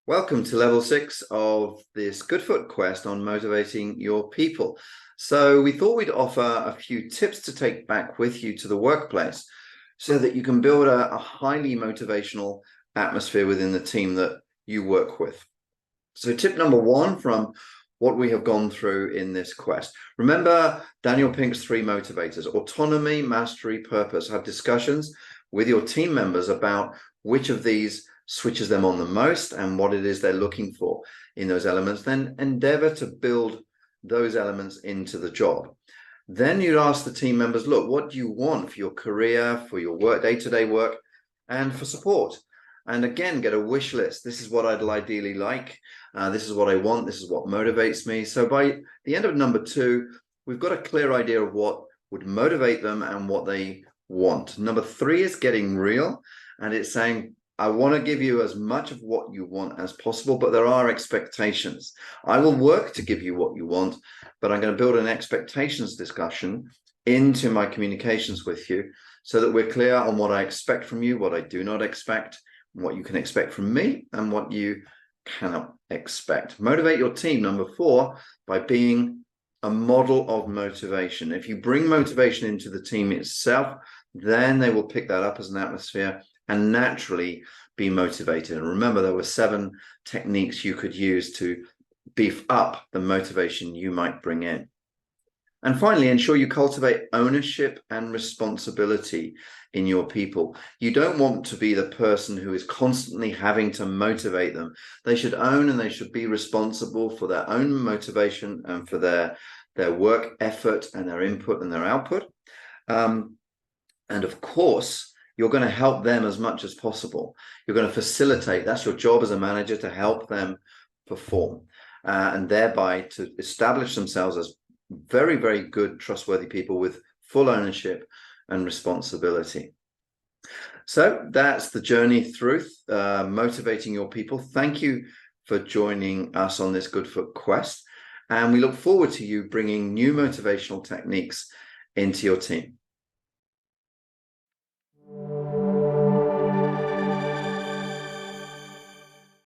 Welcome to level 6 of this Goodfoot quest on motivating your people. So we thought we'd offer a few tips to take back with you to the workplace so that you can build a highly motivational atmosphere within the team that you work with. So tip number 1 from what we have gone through in this quest. Remember Daniel Pink's 3 motivators: autonomy, mastery, purpose. Have discussions with your team members about which of these switches them on the most and what it is they're looking for in those elements. Then endeavor to build those elements into the job. Then you'd ask the team members, look, what do you want for your career, for your work, day-to-day work, and for support? And again, get a wish list. This is what I'd ideally like. This is what I want. This is what motivates me. So by the end of number 2, we've got a clear idea of what would motivate them and what they want. Number 3 is getting real. And it's saying, I want to give you as much of what you want as possible, but there are expectations. I will work to give you what you want, but I'm going to build an expectations discussion into my communications with you so that we're clear on what I expect from you, what I do not expect, what you can expect from me, and what you cannot expect. Motivate your team, number 4, by being a model of motivation. If you bring motivation into the team itself, then they will pick that up as an atmosphere and naturally be motivated. And remember, there were 7 techniques you could use to beef up the motivation you might bring in. And finally, ensure you cultivate ownership and responsibility in your people. You don't want to be the person who is constantly having to motivate them. They should own and they should be responsible for their own motivation and for their work effort and their input and their output. And of course, you're going to help them as much as possible. You're going to facilitate. That's your job as a manager, to help them perform and thereby to establish themselves as very, very good, trustworthy people with full ownership and responsibility. So that's the journey through motivating your people. Thank you for joining us on this Goodfoot quest. And we look forward to you bringing new motivational techniques into your team.